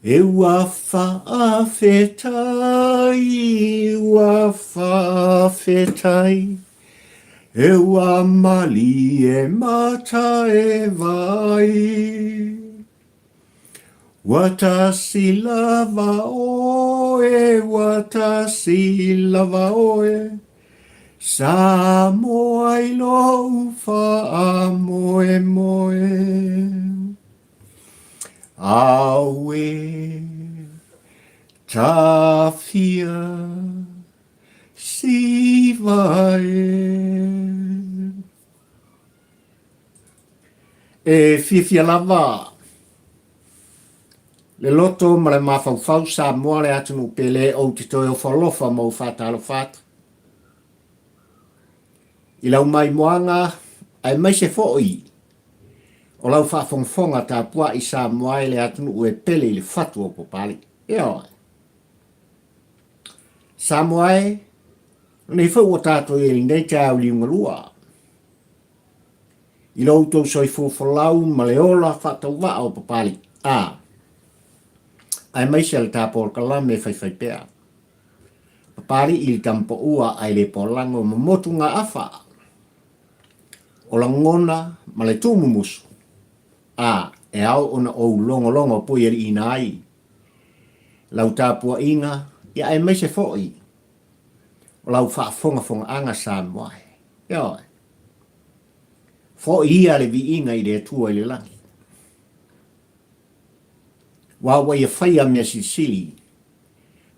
E ua whaafetai, ua whaafetai. E ua mali e mata e vai. Watasi lava oe, watasi lava oe. Samoa i lo ufa a moe moe. Awe tafia sivae. E fifia lava. Le loto ma le mawhauwhau sa moa le atunu pele o te toi o whalofa mo whata alo whata. I lau mai moanga ai mai se fo'i. O lau whawhongwhonga ta pua i sa moa le atunu ue pele i le whatu o popali. Eo. Sa moa e, nei whau o tātou e li nei te au liunga lua. I lau tau soi fōwhalau ma le ola whatau wa o popali. Ai mai se le tāpol kalame whai pēr. Papari i tampo ua ai le polango ma motu ngā awha. O la ngona ma le tūmumusu. E au ona o longo pui e ina ai. Lau tāpua inga, ia ai mai se fo'i. O lau whaafonga anga sa moai. Ia oi. Fo'i ia le vi inga i le atua i le langi. Wawa ia whaia mea sisili.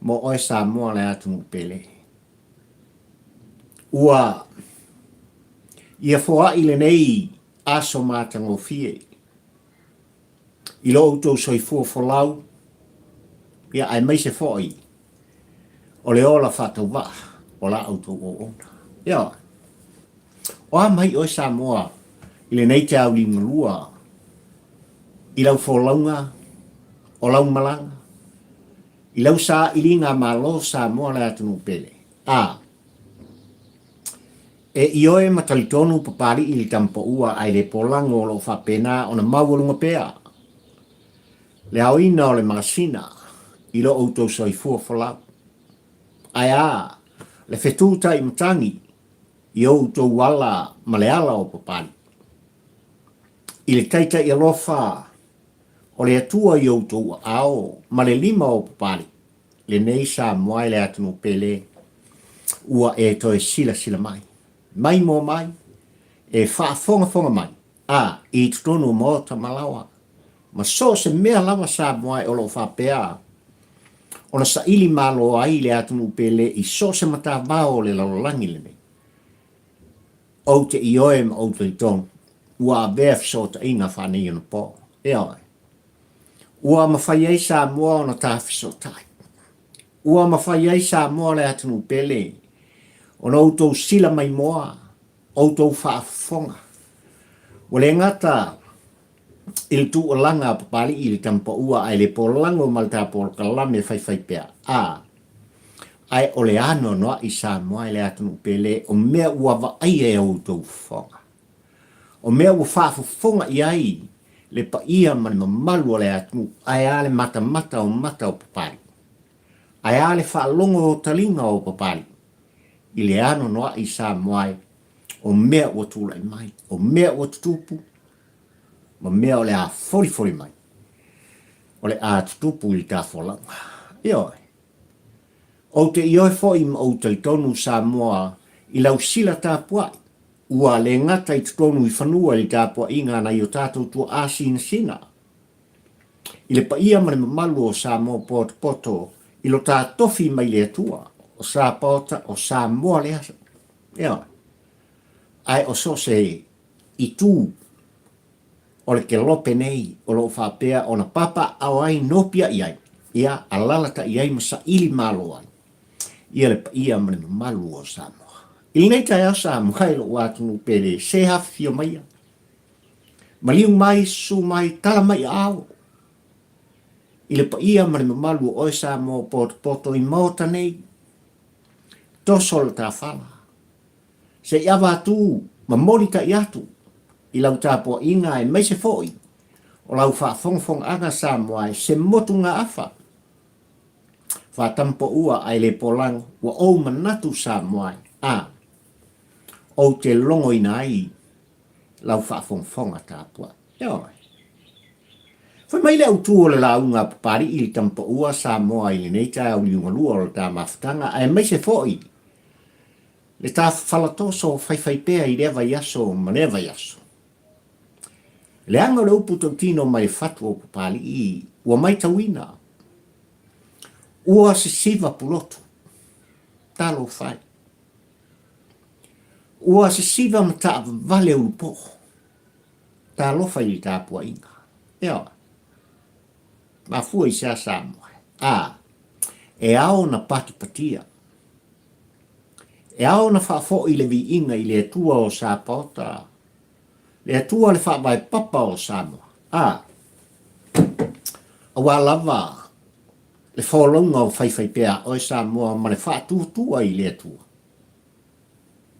Mo oe sa moa le atunu pele. Ua ia foa ile nei aso mātango fie. I lo utou soi fua folau. Ia ai mai se fo'i. O le ola whatau wa. O la autou o ona. Ia. Oa mai oe sa moa. Ile nei te au linga lua. I lau folaunga. O lau malanga. I lau sa ilinga malo sa moa le atunu pele. E ioe matalitonu papari ili tampo ua ai le polango o lo whapena o na mawalunga pea. Le aoina o le magasina i lo outou soifua whalau. Ai le whetūta i matangi i outou wala ma le ala o papari. I le taita i alofa o le atua i outou ao ma le lima o papari. Le nei sa moai le atunu pele ua e toe sila mai. Mai mo mai e whaafonga mai. I tutonu mo ta malawa. Ma so se mea lava sa moai o lo whapea. Ona sa ili malo ai le atunu pele i so se mata vao le lalolangi le nei. O te ioe ma o te tonu. Ua vef so ta inga whanei ona po. Ea. Ua mawhaiei sa moa ona tafi so tai. Ua mawhaiei sa moa le atunu pele. Ona outou sila mai moa. Outou whaafonga. Wale ngata il tu o langa papali ili tampa ua ai le polango malta por kalame whai pea. Ai o le ano noa i sa moa le atunu pele o mea ua wa ai e outou fonga. O mea ua whaafonga i ai le pa ia man mamalu o le atunu ai ale mata o papali. Ai ale whaalongo o talinga o papali. I le ano noa i sa moa o mea ua tūlai mai. O mea ua tutupu. Ma mea o le a fori mai. O le a tutupu i ta folanga. Ioi. O te ioi fo i ma o te tonu sa moa i lau sila ta puai. Ua le ngata i tutonu i whanua i ta pua inga na i o tātou tua asina sina. I le pa ia mare mamalu o sa moa poto i lo tā tofi mai le atua. O sa pota o sa moa le asa. Ioi. Ai o so se i tū. O le ke lope nei, o lo whapea, o na papa au ai nopia i ai. Ia alalata i ai masa ili malo ai. Ia le pa ia mane malu o Samoa. Ili nei tai au Samoa i lo watunu pele, se hafio mai. Maliung mai, su mai, tala mai au. Ile pa ia mane malu o Samoa poto i mauta nei. Tosol ta fala. Se ia watu, ma morika i atu. I lau tāpua inga e mai se foi. o lau whaafongfong anga Samoa se motu ngā awha. Whatampo ua ai le polang wa o manatu Samoa o te longo ina ai lau whaafongfonga tāpua. Ioi. Whai mai le autu o le launga papari i tampo ua Samoa i le nei tai au liunga lua o le tā mawhitanga ai mai se foi. Le tā whalatoso whai pēa i rewa yaso ma rewa yaso. Le anga le upu tau tino mai fatu o papari i ua mai tawina. Ua se siva pulotu. Talo whai. Ua se siva mata vale upo. Talo whai i tāpua inga. Ea. Ma fua i sea Samoa. E ao na patipatia. E ao na whaafo i le vi inga i le atua o Sapota. Le atua le whaavai papa o Samoa. Awa lava. Le whaolonga o whai pēa o Samoa ma le whaatutua i le atua.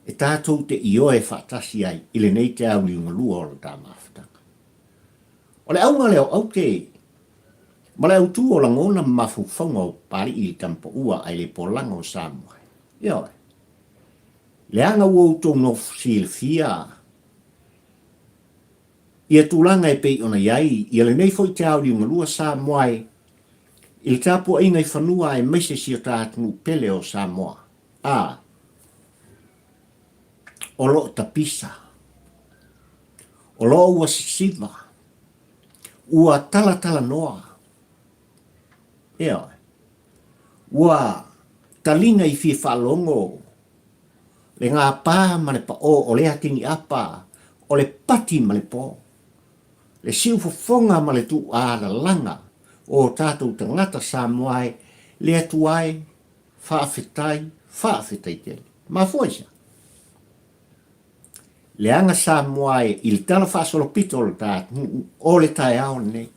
E tātou te ioe whaatasi ai i le nei te au liunga lua o le tā mawhitanga. O le aunga leo au te ma le autu o langona mawhawhanga o pari i le tampo ua ai le polanga o Samoa. Ioe. Le anga ua utou no silfia. Ia tūlanga e pei ona iai, ia le nei foi te au liunga lua Samoa i le tāpua inga i whanua e meise si o tātunu pele o Samoa. O lo tapisa. O lo ua sisiva. Ua tala noa. Ea. Ua talinga i fie whalongo. Le ngā pā ma le pa o le atingi apa. O le pati ma le po. Le siu fofonga ma le tu ala langa. O tātou tangata Samoa le atuai whaafetai te. Ma fuaisa. Le anga Samoa il tala whaasolopito o le tātou o le tae ao nei.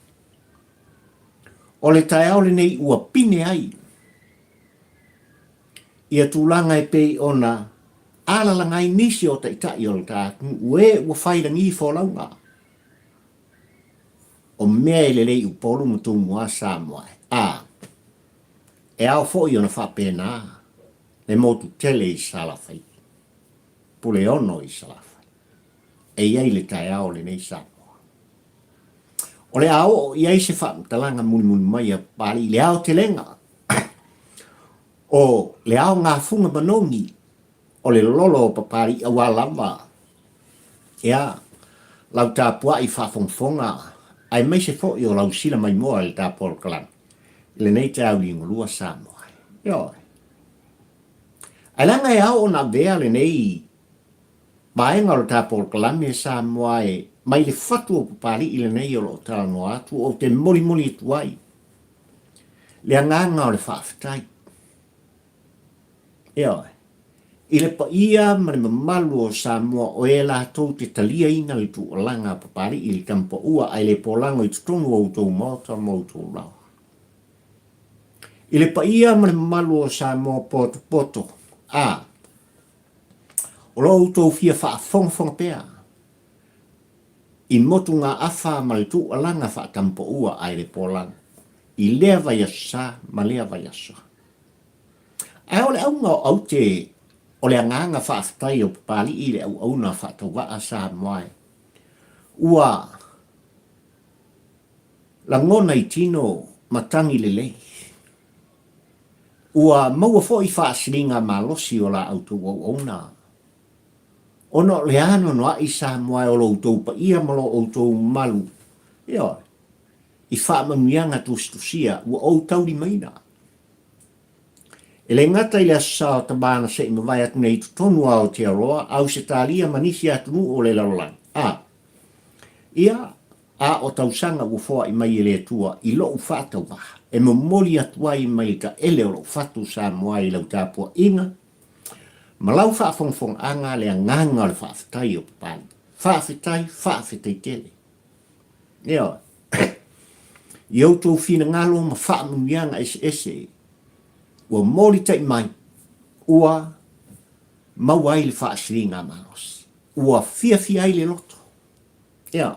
O le tae ao le nei ua pine ai. Ia tūlanga e pei ona ala langai nisi o taitai o le tātou ue ua whairangi i wholaunga. O mea i le lei upolu mutu mua Samoa. E au fo i ona whapena. Le motu tele i salawhai. Pule ono i salawhai. E iai le tae ao le nei Samoa. O le ao iai se whamtalanga muni mai a pari le ao te lenga. O le ao ngā funga manongi. O le lolo o papari a walama. Ea, lau tāpua i whafongfonga. Ai mai se fo i o lau sila mai moa le tāpol kalan. Le nei te au liunga lua Samoa. Ioi. Ai langa e ao na vea le nei Baenga o tāpol kalame Samoa mai le whatu o papari i le nei o lo tala no atu o te moli tuai. Le anganga o le whaafetai. Ea, i le paia ma le mamalu o Samoa o e la tau te talia ina le tu o langa papari i le kampo ua ai le polango i tutonu o tau mauta mautu lau. I le paia ma le mamalu o Samoa poto. O lo utou fia whaafongfonga pēa. I motu ngā awha ma le tu alanga whaatampo ua ai le polang. I lea vai asa, ma lea vai asa. Ai o le aunga o au te o le anganga whaafetai o papali i le au auna whaatau sa moai. Ua la ngona i tino matangi le lei. Ua maua fo i whaasiringa malosi o la autu au auna. Ono le ano noa i Samoa o lo utou pa ia malo o utou malu. Ia, i whaamamuianga tustusia ua o tauri maina. E le ngata i le asa o tabana se ima vai atu nei tutonu ao te aroa au se talia manisi atunu o le larolan. Ia, o tausanga ua foa i mai le atua i lo ufata waha. E momoli atua i mai ka ele o lo ufatu Samoa i lau tāpua inga. Malau whaafongfong anga le nganga le whaafetai o papali. Whaafetai tele. Ia. Iau tau whina ngalo ma whaamuianga ese. Ua mori tai mai. Ua mawai le whaasiringa manos. Ua fia ai le loto. Ia.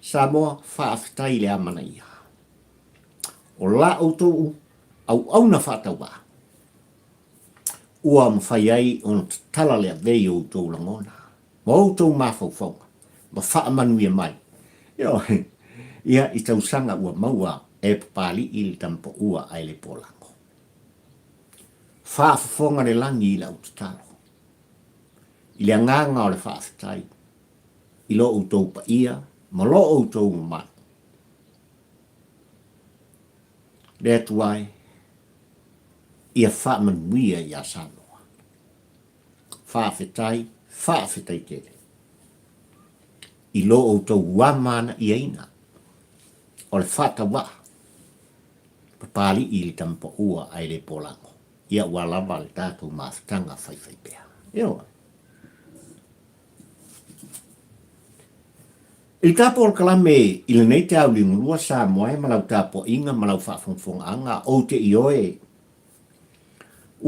Samoa whaafitai le amana ia. O la autou au na whaataua. Ua mwhai ai on tala lea vei o tau langona. Ma o tau mawhauwhaunga. Ma whaamanu ia mai. Ia i tau sanga ua maua e papali i le tampo ua ai le polango. Whaafafonga le langi i la utatalo. I le anganga o le whaafitai. I lo o tau pa ia, ma lo o tau manu. Le tuai, ia whaamanuia i a Samoa. Whaafetai kere. I lo o tau wamana i aina. O le whatawa. Papali i le tampa ua ai le polango. Ia ua lava le tātou māwhitanga whaiwhai pēr. Ia. I tāpo o kalame i le nei te au li ngulua Samoa e malau tāpo inga malau whaafongfonga anga o te ioe.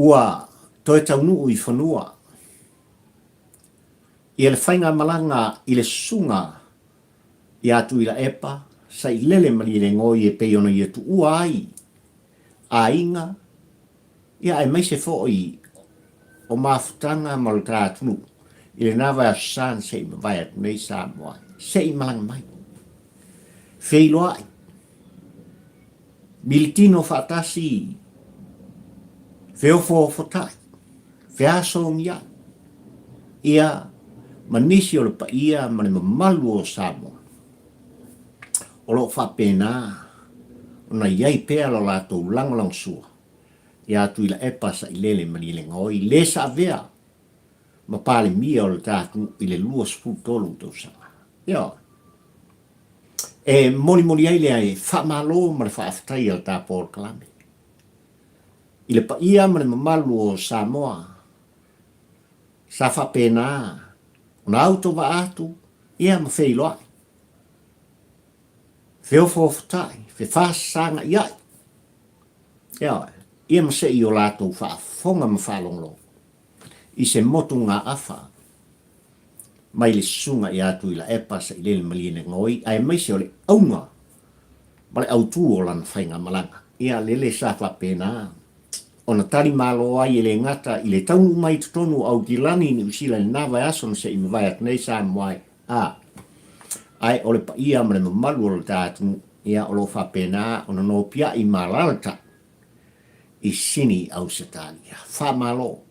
Ua toi taunu i whanua. I le whainga malanga i le sunga i atu i la epa sa i lele mali le ngoi e peiona i atu ua ai. A inga ia ai mai se fo'i o mawhitanga malu tātunu i le nawa a san se i mawai atu nei Samoa. Se i malanga mai. Wheiloa ai. Militino whaatasi. Wheofo fotai. Wheaso ngia. Ia manisi o le pa ia mane mamalu o Samoa. O lo whapena. O na iai pēr lo lātou langolang sua. Ia atu ila epa sa i lele mani le ngoi. Le sa vea. Ma pale mia o le tātu i le lua sputolu tau sanga. Ia. E moni ai le ai whamalo ma le whaafitai al tāpo o kalame. I le pa ia ma le mamalu o Samoa. Sa whapena. O na auto wa atu. Ia ma wheiloa. Wheofo whatai. Whewhasanga iai. Ia. Ia ma se i o lātou whaafonga ma whalonglo. I se motu ngā awha. Mai le sunga i atu i la epa sa i lele maline ngoi. Ai mai se o le aunga. Ma le autu o lana whainga malanga. Ia lele sa whapena. O na tari malo ai le ngata i le taunu mai tutonu au dilani ni usila le nawa aso na se i mwai at nei sa mwai. Ai o le pa ia ma le mamalu o le tātu. Ia o lo whapena o na no pia i malalata. I sini au Setalia. Whamalo.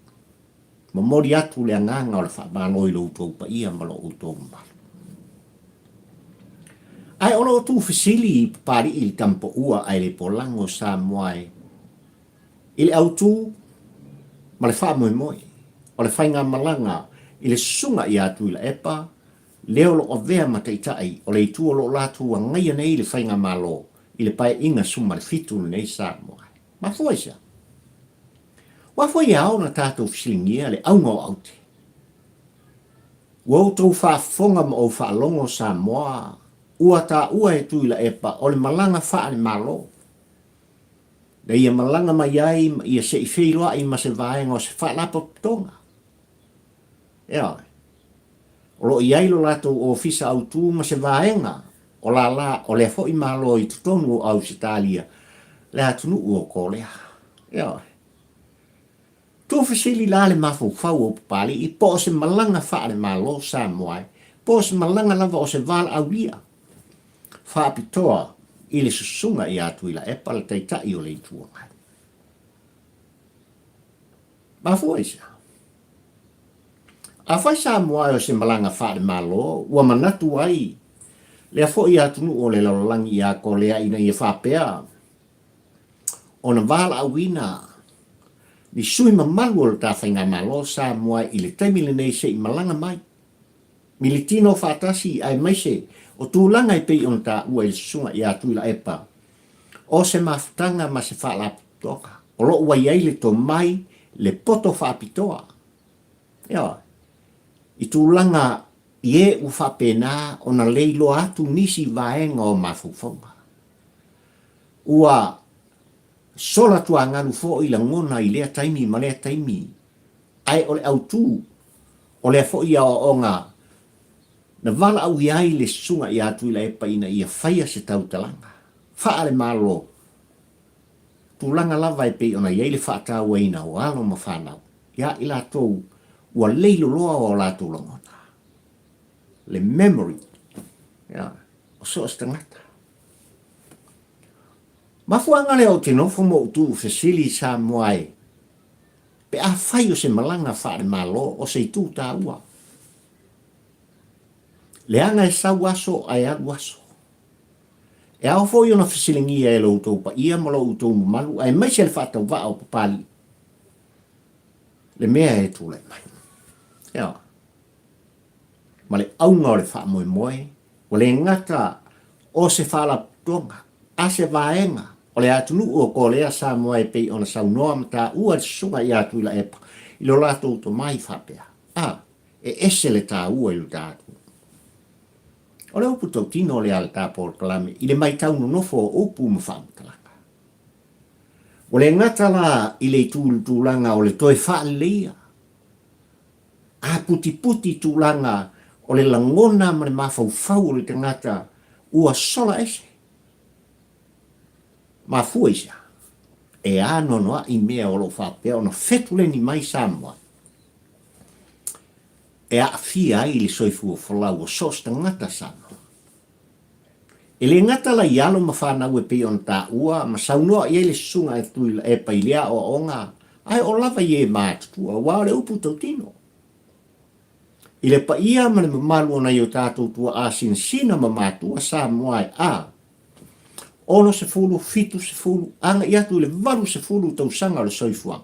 Ma mori atu le anganga o le whamalo i lo utou pa ia ma lo utou malu. Ai o lo tu fasili i pari i tampo ua ai le polango sa moai. I le autu ma le whamoe moe. O le whainga malanga i le sunga i atu i la epa. Leo lo o vea mataitai o le itu o lo latu a ngai nei le whainga malo. I le pae inga suma le fitu nei sa moai. Ma fuaisa. Wa foi au na tātou fisilingia le aunga o aute. Wa tau whaafonga ma o whaalongo Samoa. Ua tā ua e tuila epa o le malanga wha le malo. Le ia malanga mai ai ia se i wheiloa i ma se vaenga o se whaalapa tonga. Ea. O lo iai lo lato o fisa au tu ma se vaenga. O la o le fo i malo i tutonu au Setalia. Le atunu ua kolea. Ea. Tu fasili la le mafu fau o pali i po se malanga fa le malo Samoa. Po se malanga lava o se val aulia. Fa pitoa i le susunga i atu i la epa le taitai o le ituanga. Mafu eisa. A fai Samoa o se malanga fa le malo ua manatu ai. Le fo i atu nu o le lalolangi i a kolea ina i fa pea. O na val auina. Ni sui mamalu o le tāwhainga malo Samoa i le taimile nei se i malanga mai. Militino whaatasi ai mai se o tūlanga i pei on tā ua i sunga i atu i la epa. O se mawhitanga ma se whaalapitoka. O lo ua iai le to mai le poto whaapitoa. Ia. I tūlanga i e u whapena o na leilo atu nisi vaenga o mawhuwhonga. Ua sola tua ngalu fo i la ngona i lea taimi ma lea taimi. Ai o le autu o lea fo i a o nga na wala au iai le sunga i atu ila epa ina ia whaia se tau talanga. Wha ale malo. Tūlanga lava e pei ona iai le whaata ua ina o alo ma whanau. Ia ila tōu ua leilo loa o la tūlangona. Le memory. Ia, o so astangata. Mafuanga le o te nofo mo utu fesili sa moai. Pe a whai o se malanga whaare malo o se tū tā ua. Le anga e sau aso ai agu aso. E au fo yo na fisilingia e lo utou pa ia mo lo utou malu ai mai se le whaata wa o papali. Le mea e tūle mai. Ia. Ma le aunga o le wha moe moe. O le ngata o se whala tonga. A se vaenga. O le atunu o ko lea sa moe pei ona sau noa mata ua sunga i atu ila epa. I lo lato uto mai whapea. E ese le tā ua i lo tātu. O le upu tau tino le ala tāpō kalame, i le mai taunu nofo o upu mawhamtalanga. O le ngata la i le tūlanga o le toe whaaleia. A puti puti tūlanga o le langona ma le mawhau o le tangata ua sola ese. Ma fuisa. E ano noa i mea o lo whapea o na whetule ni mai Samoa. E a fia i le soifu o whalau o sosta ngata Samoa. E le ngata la ialo ma whanau e pei on tā ua, ma saunoa i le sunga e tui e pailea o onga, ai o lava i e mātua, wā le upu tau tino. I le pa ia ma le mamalu ona i o tātou tua asin sina ma mātua sa moai ono se fulu, fitu se fulu, anga i atu le varu se fulu tau sanga le soifuang.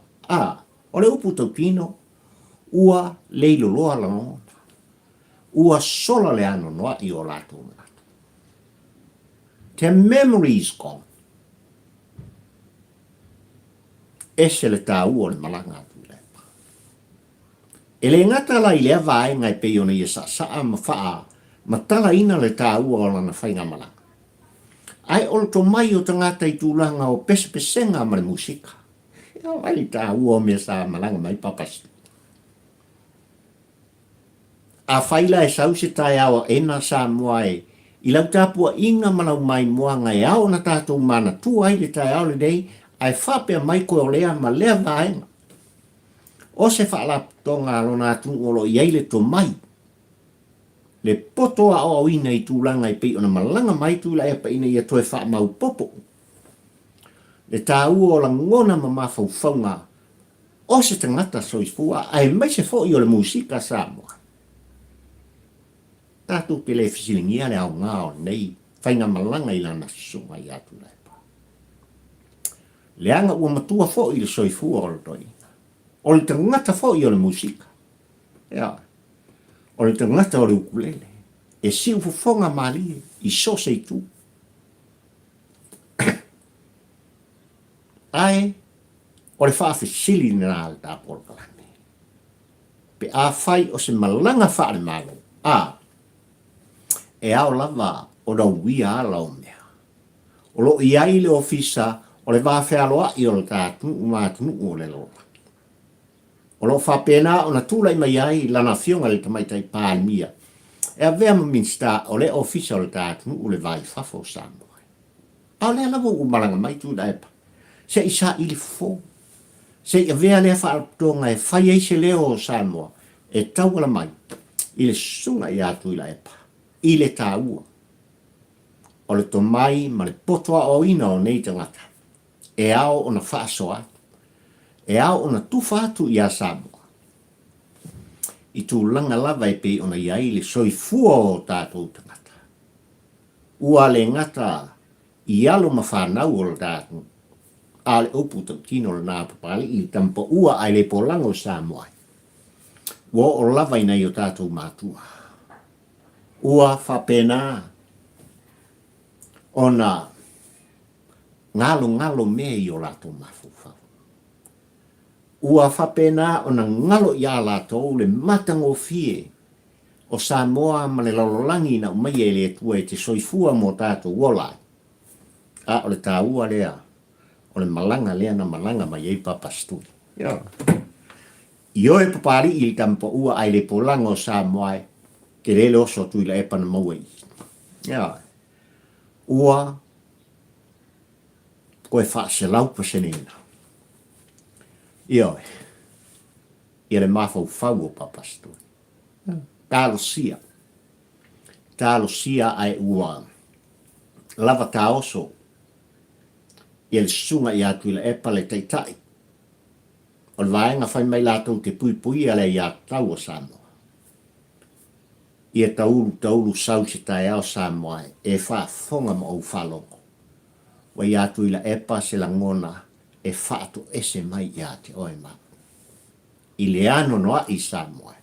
O le upu tau tino, ua leilo loa la ngona. Ua sola le ano noa i o lātou ngata. The memory is gone. Ese le tā ua le malanga atu lepa. E le ngata la i lea vae ngai pei ona i saa ma faa, ma tala ina le tā ua o lana whainga malanga. Ai olo to mai o tangata i tūlanga o pesepesenga ma le musika. Ia ai tā ua o mea sa malanga mai papasi. A whaila e sau se tai awa ena sa moae, i lau tāpua inga malau mai moanga e ao na tātou mana tu ai le tai ao le dei, ai whapea mai koe o lea ma lea vaenga. O se whaalaputonga alo nā tungolo i eile to mai. Le potoa o ina i tūlanga i pei ona malanga mai tūla e pa ina i a toe wha mau popo. Le tā ua o la ngona ma mawhau whaunga, o se tangata soifua, ai mai se fo i o le musika Samoa. Tātou ke le fisilingia le au ngā o nei, whainga malanga i lana sunga i atu leipa. Le anga ua matua fo i le soifua o le toi. O le tangata fo i o le musika. Ia. O le tangata o le ukulele. E si ufufonga mali i so se tu. Ai, o le whaafi sili nina al tā porkalane. Pe a whai o se malanga whaare malo. E ao lava o da uia ala o mea. O lo iai le ofisa o le wawhea loa i o le tātunu umātunu o le lola. O lo whapena o na tūlai mai ai lana fionga le tamaitai pāmia. E a vea minsta o le ofisa o le tātunu o le vai whafo Samoa. A le alawo umalanga mai tū da epa. Se isa ili fo. Se a vea le whaalputonga e whai eise leo o Samoa. E tauala mai. I le sunga i atu ila epa. I le tā ua. O le tomai ma le potoa o ina o nei tangata. E ao o na whaaso atu. E ao o na tufa atu i a Samoa. I tū langa lava e pei o na iai le soifua o tātou tangata. Ua le ngata i alo ma whanau o le tātou. A le upu tau tino le nā papali i tampa ua ai le polango Samoa. Ua o lava ina i o tātou mātua. Ua whapena ona ngalo me i o lato mawhawhau. Ua whapena ona ngalo i a lato le matango fie o Samoa ma le lololangi na umai e le tua e te soifua mo tātou wolai. A o le tā ua lea, o le malanga lea na malanga mai ei papasturi. Io e papari i tampa ua ai le polango Samoa ke le loso tu ila epa na mawai. Ia, ua, koe wha se lau pa senena. Ia, ia le mafau fau o papastu. Talo sia. Talo sia ai ua. Lava ta oso. Ia le sunga ia tu ila epa le taitai. O le vaenga whai mai lātou te pui pui ale ia tau o Samoa. Ia taulu sau se tae ao Samoa e whaafonga ma au whalongo. Wa ia tu ila epa se la ngona e whaato ese mai ia te oe ma. I le ano noa i Samoa.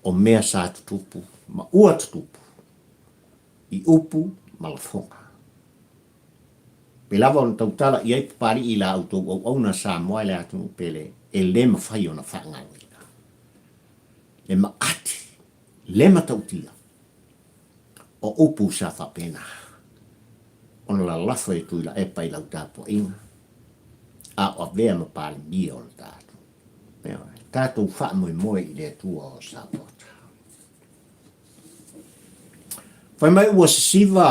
O mea sa tutupu, ma ua tutupu. I upu ma la fonga. Pe lava o na tautala i ai pari i la auto au na Samoa le atu pele e le ma whai o na whaangawina. Le ma ati, le ma tautia. O upu sa whapena. Ona la lafo e tui la epa i lau tāpua inga. A o vea ma pari mia o la tātu. Tātou wha moe moe i le tua o Sapota. Whai mai ua sisiva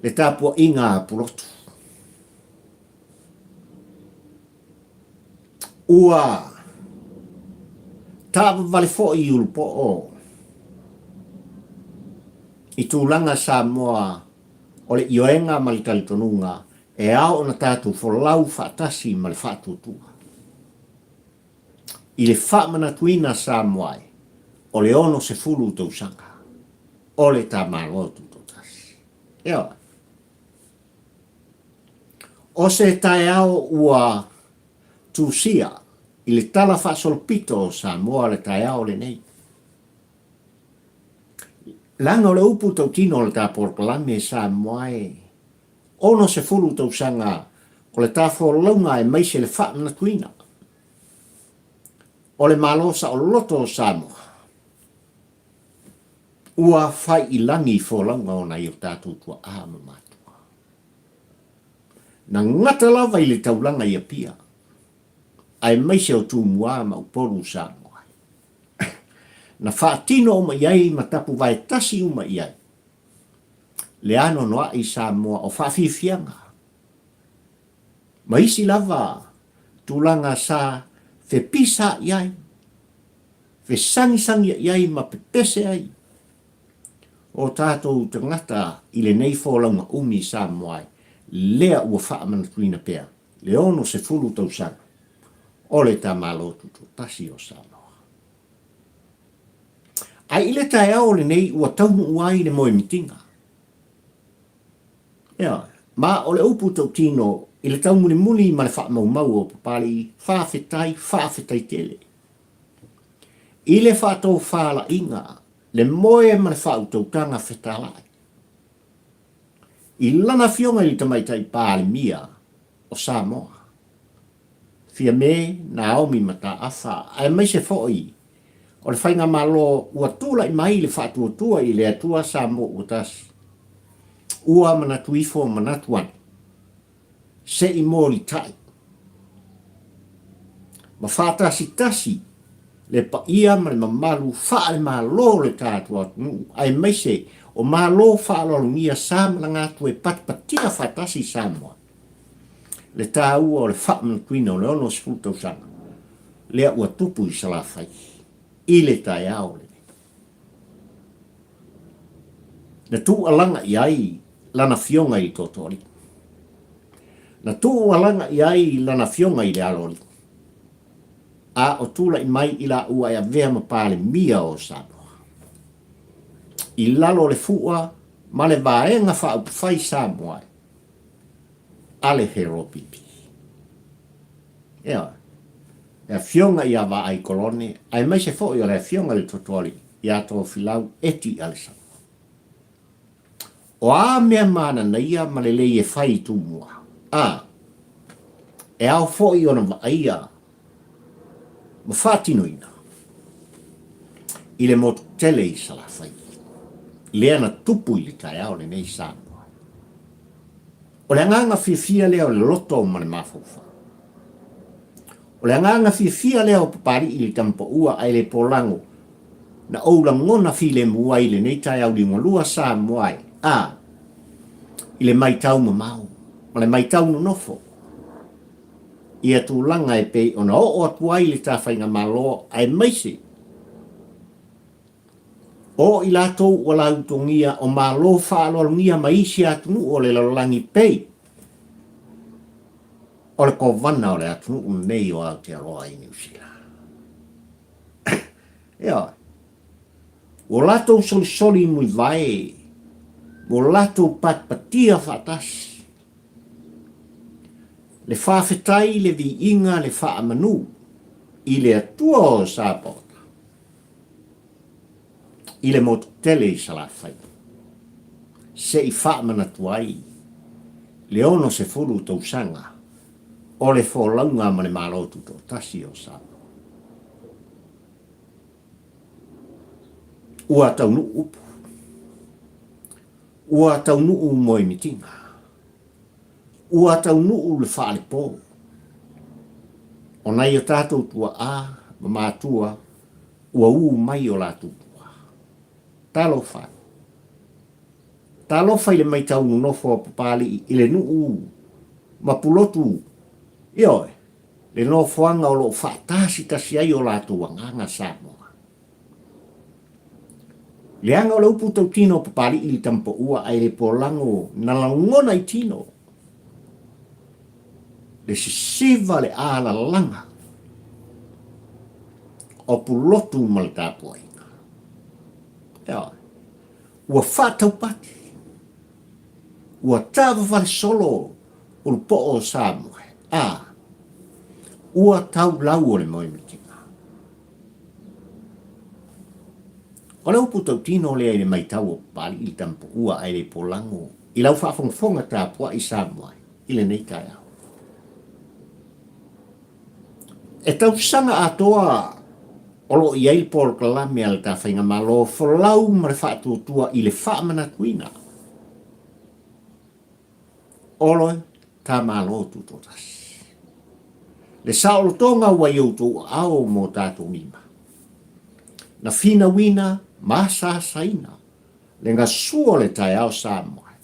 le tāpua inga a pulotu. Ua tāpa vale fo i ulupo o. I tūlanga Samoa o le ioenga malitalitonunga e ao na tātou folau whaatasi ma le whaatutua. I le whaamana tuina Samoa o le ono se fulu tausanga. O le tā mālotu totasi. Ea. O se tae ao ua tūsia i le tala whaasolpito o Samoa le tae ao le nei. Langa o le upu tau tino le tā porkalame Samoa ono se fulu tausanga o le tā wholaunga e maise le whaamana tuina. O le malosa o loto o Samoa. Ua whai i langi wholaunga o na i o tātou tua ahama matua. Na ngata lava i le taulanga i a pia. Ai maise o tū mua ma uporu Samoa. Na whaatino o ma iai ma tapu vai tasi o ma iai. Le ano noa i Samoa o whawhiwhianga. Ma isi lava tūlanga sa fe pisa iai. Fe sangi iai ma pepese ai. O tātou te ngata i le nei wholaunga umi Samoa lea ua whaamana tuina pea. Le ono se fulu tausanga. O le tā malotu tu tasi o Samoa. Ai ile tae au le nei ua taunu uai le moe mitinga. Ea, ma o le upu tau tino i le tau muni ma le wha mau o papali whaafetai tele. I le wha tau whala inga le moe ma le wha utautanga whetalai. I lana fionga i tamaitai pāle mia o Samoa. Fia me na aomi mata afa ai mai se foi. O le whainga malo ua tūla i mai le wha tua i le atua Samoa utas. Ua mana tuifo manatuan. Se i mōri tai. Ma whātasi tasi. Le pa ia ma le mamalu wha le malo le tātua. Ai meise o malo wha alolungia Samoa ngā tue patpatia whātasi Samoa. Le tā ua o le wha manatuina o le ono sputa usanga. Lea ua tupu i salawhai. I le tai ao le. Na tū alanga i ai lana fionga i totori. Na tū alanga i ai lana fionga i le alori. A o tūla i mai i la ua e a vea ma pāle mia o Samoa. I lalo le fua ma le vaenga wha upwhai Samoa. Ale hero pipi. Ea. E fionga i a wa ai kolone, ai mai se fo i o le fionga le totori i a tō filau eti ale Samoa. O a mea mana na ia ma le lei e whai tu mua. A, e au fo i ona ma aia, ma whātino ina. I le motu tele i sala whai. Lea na tupu i le tai au le nei Samoa. O le nganga fia lea o le loto ma le mawhauwha. O le nganga fia lea o papari i le tampo ua ai le polango na o la ngona file mua ile nei tai au lingo lua sa muai ile mai tau mau ma le mai tau no nofo ia tu langa e pe ona o atua ile ta fainga malo ai maisi o ilato wala utongia o malo fa lo ngia maisi atu o le langi pe o le ko vana o le atu nei o Aotearoa i New Zealand ia o lato soli mui vai o lato patia fatasi le whawhetai le vi inga le wha manu i le atua o sāpota i le motu tele i salawhai se i wha manatuai le ono se furu tausanga o le wholaunga ma le malotu to tasi o sāpota ua taunu upu ua taunu moi mitinga ua taunu le whaale pō. O nei o tātou tua ma mātua, ua mai o lātou tua. Tālo whai. Tālo whai le mai taunu nofo a papali i le ma pulotu. Ioi, le nofoanga o lo whaatasi tasi ai o lātou anganga Samoa. Le anga o laupu tau tino papali i tampo ua ai le polango na langona i tino. Le sisiva le ala langa o pulotu mal tāpua inga. Ea, ua whātau pati, ua tāwa wale solo o po o Samoa. Ua tau lau o le moi mitinga. O le upu tau tino le ai le mai tau o pali i tampo ua ai le polango. I lau whaafonga tāpua i Samoa, i le nei kai au. E tau sanga atoa olo i ai por kalame al ta whainga malo whalau ma le whaatuatua i le whaamana kuina. Olo ta malo tutotas. Le saolo tonga wai utu ao mo tātou nima. Na fina wina masa saina le ngā sua le tai ao Samoa.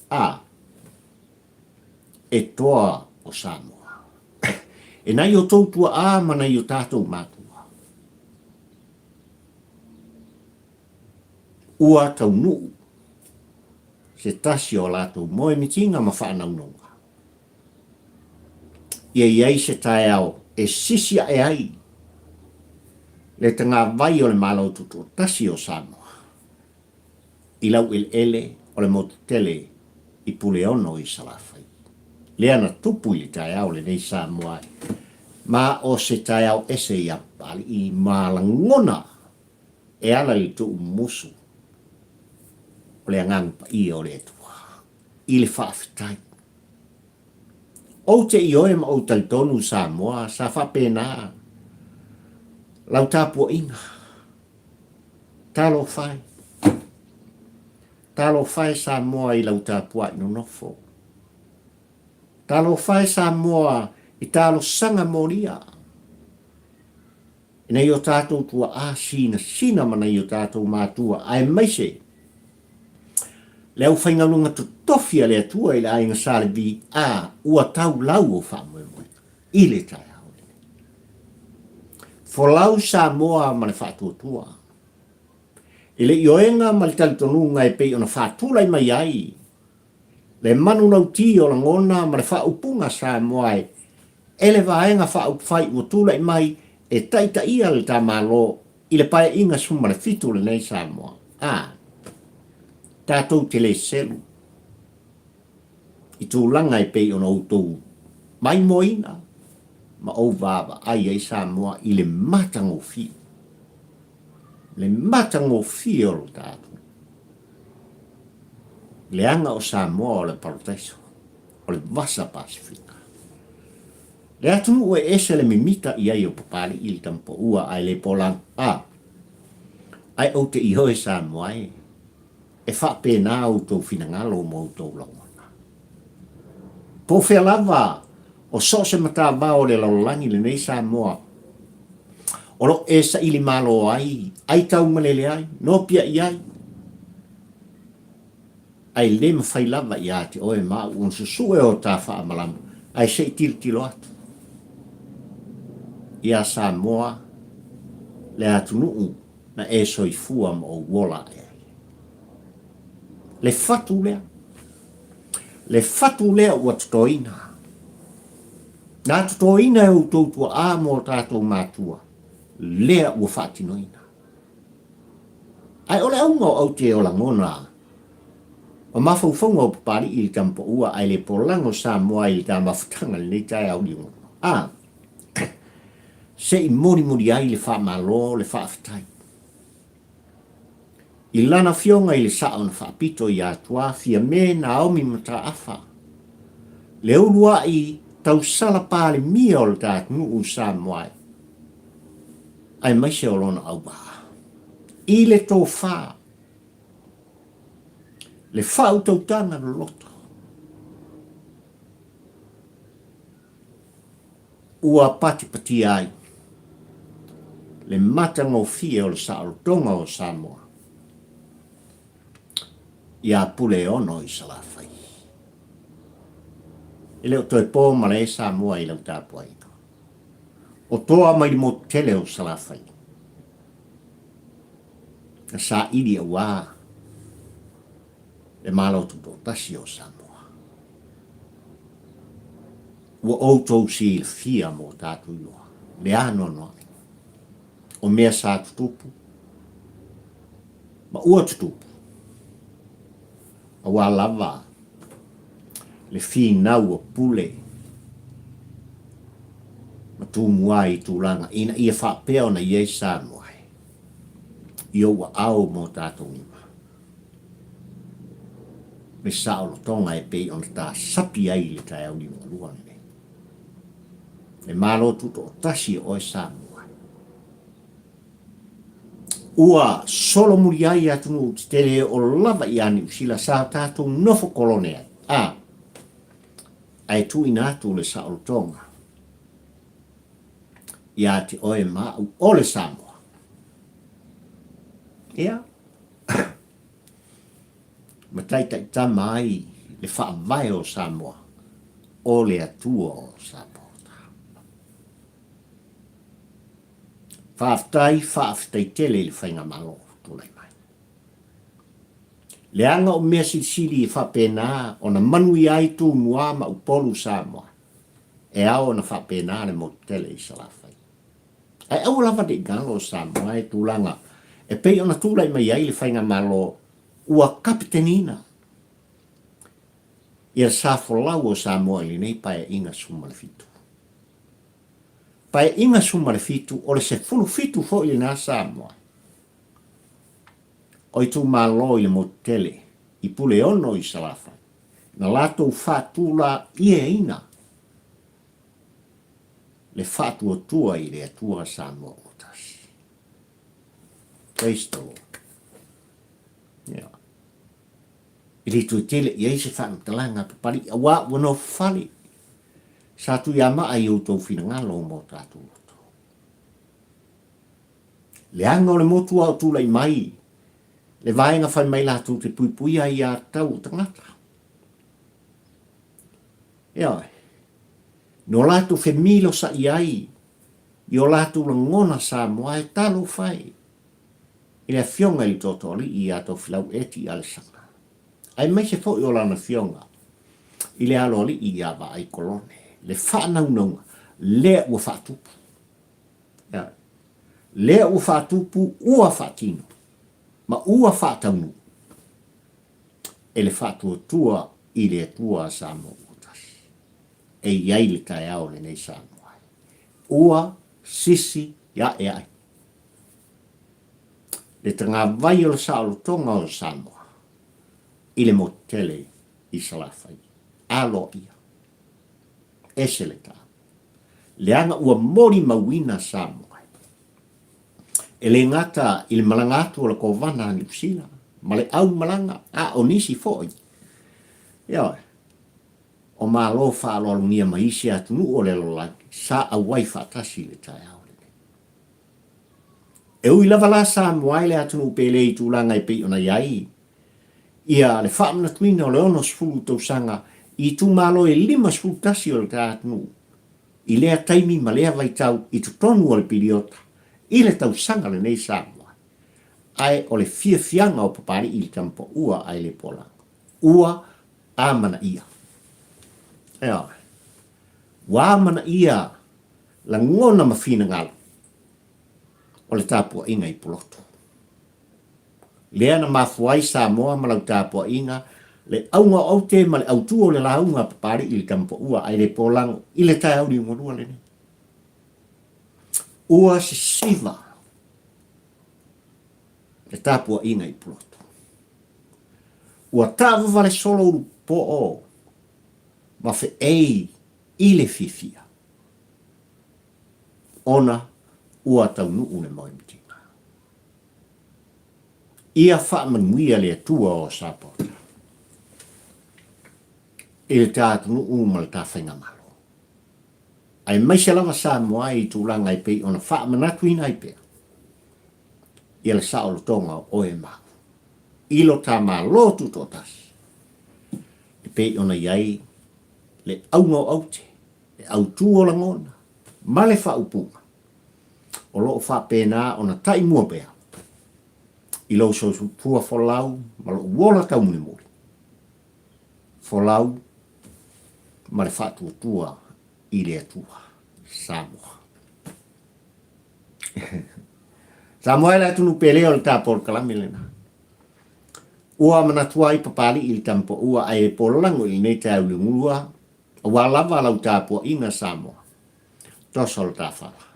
E toa o Samoa. E nai o tautua mana i o tātou mātua. Ua tau nuu. Se tasi o lātou moe mitinga ma whaanaunonga. Ia iai se tae au e sisia e ai. Le tanga vai o le malau tutu tasi o Samoa. I lau ele o le motu tele i pule ono i salawhai. Le ana tupu i tae au le nei Samoa. Ma o se tae au ese i apali i malangona e ala i tu musu. O le angangpa i o le etua. I le whaafitai. O te i oe ma o taitonu Samoa sa whapena. Lau tāpua inga. Talo whai. Talo whai Samoa i lau tāpua ino nofo. Talo whai Samoa i talo sanga moria. Nei o tātou tua sina mana i o tātou mātua ai maise. Leo whaingalunga tu tofia le atua i le ainga sāle bi ua tau lau o whamoe moe. I le tai haole. Folau Samoa ma le whātua tua. I le ioenga ma le talitonunga e pei ona whātulai mai ai. Le manu nau ti o la ngona ma le whaupunga Samoa e le vaenga whaupai o tula i mai e taita ia le tā malo i le pae inga suma le fitu le nei Samoa. Tātou te le selu. I tūlanga e pei ona outou mai moina ma o vava ai ai Samoa i le matango fi. Le matango fi o lo tātou. Le anga o Samoa o le Parotaiso, o le Vasa Pasifika. Le atu ue ese le mimita i ai o papali i le tampo ua ai le polang. Ai o te iho e Samoa e whapena au tau finangalo mo tau launga. Po whea lava o so se mata bao le laulangi le nei Samoa. Olo e sa ili malo ai tau malele ai, no pia i ai. Ai le mawhai lava i ati o e maa un susu e o ta wha malamu. Ai se tilo atu. Ia Samoa le atu nuu na e soifua ma o wola e. Le fatu lea. Le fatu lea ua tutoina. Nā tutoina e utoutua a mo tātou mātua. Lea ua whaatinoina. Ai ole aunga o au te o langona. O mawhauwhaunga o papari i kampo ua ai le polango Samoa i tā mawhutanga le tai au di ngono. Se i mori ai le wha malo le wha aftai. I lana fionga i le sao na wha pito i atua fia me na aomi mata afa. Le ulua i tau sala pāle mia o le tāt nuu Samoa. Ai mai se o lona au ba. I le tō wha. Le wha utautanga no loto. Ua pati ai. Le matanga o fia o le saalotonga o Samoa. Ia pule ono i salafai. Ile o toi pō male e Samoa i lau tāpua ino. O toa mai mo tele o salafai. Na sa ili a wā. Le malo tuto tasi o Samoa. Ua outou si il fia mo tātu iloa. Le ano noa. O mea sa tutupu. Ma ua tutupu. A wā lava. Le fi nau o pule. Ma tū mua i tūlanga. Ina ia whapea na iei Samoa. Io wa au mo tātou ima. Me sao tonga e pei on tā sapi ai le tai au ni luan ne. E malo tuto tasi o e Samoa. Ua solo muri ai atunu tele o lava i ani usila sa tātou nofo kolonea. Ai tu inatu le sao tonga. Ia te oe mau o le Samoa. Ia. Mataita i tamai le whaavai o Samoa. O le atua o Samoa. Whaaftai tele le whainga malo tūlai mai. Le anga o mea sili i whapena o na manui ai tū mua ma upolu Samoa. E ao na whapena le mo tele i salafai. Ai au lava de galo Samoa e tūlanga. E pei ona tūlai mai ai le whainga malo ua kapitenina. Ia safo lau o Samoa ili nei pae inga suma le fitu. Pae inga suma le fitu o le se fulu fitu fo ili nā Samoa. O i tū malo i le motele i pule ono i salafa. Na lato whātula i e ina. Le whātua tua i le atua Samoa o tasi. Praise the Lord. Yeah. Ili tu tele i eise whanatalanga papari awa wano whali. Sa tu ia maa i utou whina ngalo mo tātu loto. Le anga o le motu au tūlai mai. Le vaenga whai mai lātu te pui ai a tau tangata. Ioi. No lātu whe milo sa i ai. I o lātu la ngona Samoa e talo whai. I le fionga i tōtori i ato whilau eti ale sanga. Ai mai se fo i o lana fionga. I le aloli i awa ai kolone. Le whanaunga. Lea ua whatupu. Lea ua whatupu ua whatino. Ma ua whataunu. E le whatua tua i le tua Samoa utasi. E iai le kai au le nei Samoa. Ua sisi ya e ai. Le tanga vai o le sao tonga o Samoa. I le motele i salafai. Alo ia. Ese le tā. Le anga ua mori mawina Samoa. E le ngata i le malangatu o le kovana ni usila. Ma le au malanga a o nisi foi. Ioi. O malo whaalo nia maisi atunu o le lolaki. Sa a wai whatasi le tai au le. E ui lava la Samoa le atunu pele i tūlanga i pei ona iai. Ia le whaamna tuina o le ono sfulu tau sanga i tu malo e 5 sfulu tasi o le tātunu. I lea taimi ma lea vai tau i tu tonu o le piriota. I le tau sanga le nei Samoa. Ai o le fia fianga o papari i le tampo ua ai le pola. Ua amana ia. Ea. Wa amana ia la ngona mawhina ngalo. O le tāpua inga i poloto. Lea na mafuai Samoa ma lau tāpua inga le aunga au te ma le autua o le launga papari i le tampo ua ai le polango i le tai au ni ngorua le ne. Ua se siva le tāpua inga i poloto. Ua tāwa vale solo uru po o ma fe ei i le fifia. Ona ua tau nuu ne mai mtinga. Ia wha manuia le atua o Sapota. I le tātu nuu ma le tāwhainga malo. Ai maise lava Samoa i tūlanga i pei ona wha manatu ina i pea. Ia le sao lo tonga o e mau. Ilo tā mā lotu tō tasi. I pei ona iai le aunga o aute. Le autu o langona. Ma le wha upunga. O loo wha pēnā ona tai mua pēa. I lau so pua folau, ma lo wola tau mune mori. Folau, ma le wha tua i le atua. Samoa. Samoa la tunu pele o le tāpol kalami lena. Ua manatua i papali i le tampo ua ai e polango i nei tau le ngulua. Ua lava lau tāpua ina Samoa. Tosa le tāwhala.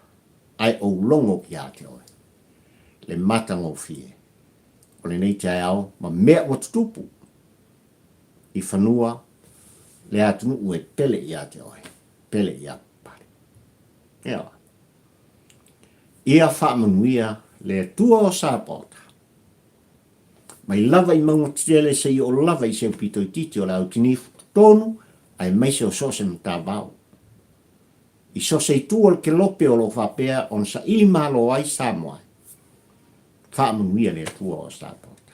Ai o longo ki a te oe. Le matango fie. O le nei tai au, ma mea watutupu. I whanua, le atunu ue pele i a te oe. Pele i a pari. Ea. Ia whaamanuia le tua o Sapota. Mai lava i maunga tele se i o lava i se upito i titi o la au tinifu tonu, ai maise o sose mtavau. I sose i tu o ke lope o lo whapea on sa ili malo ai Samoa. Whaamanuia le tua o Sapota.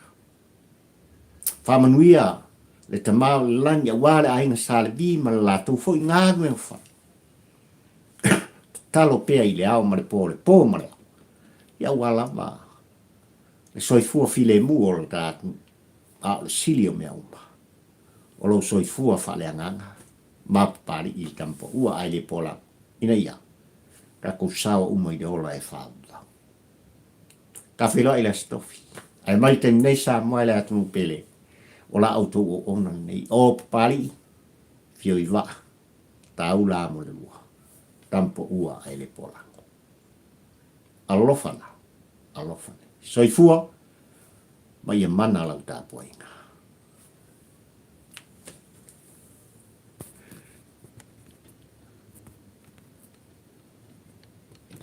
Whaamanuia le tamau le lani a wale ainga sa le vi ma le lātou fo i ngāgu e wha. Talo pea i le au ma le pō ma le au. Ia wala ma. Le soifua file mu o le tātu. A le sili o mea umpa. O lo soifua whale anganga. Ma papari i le tampo ua ai le pola. Ina ia. Kako sawa uma i le ola e whaunda. Ka whiloa i le stofi. Ai mai te nei sa mai le atunu pele. O la auto o ona nei. O papari. Fio i wa. Tau la mo le mua. Tampo ua ai le pola. Alofana. Alofana. Soifua. Ma ia mana lau tāpua inga.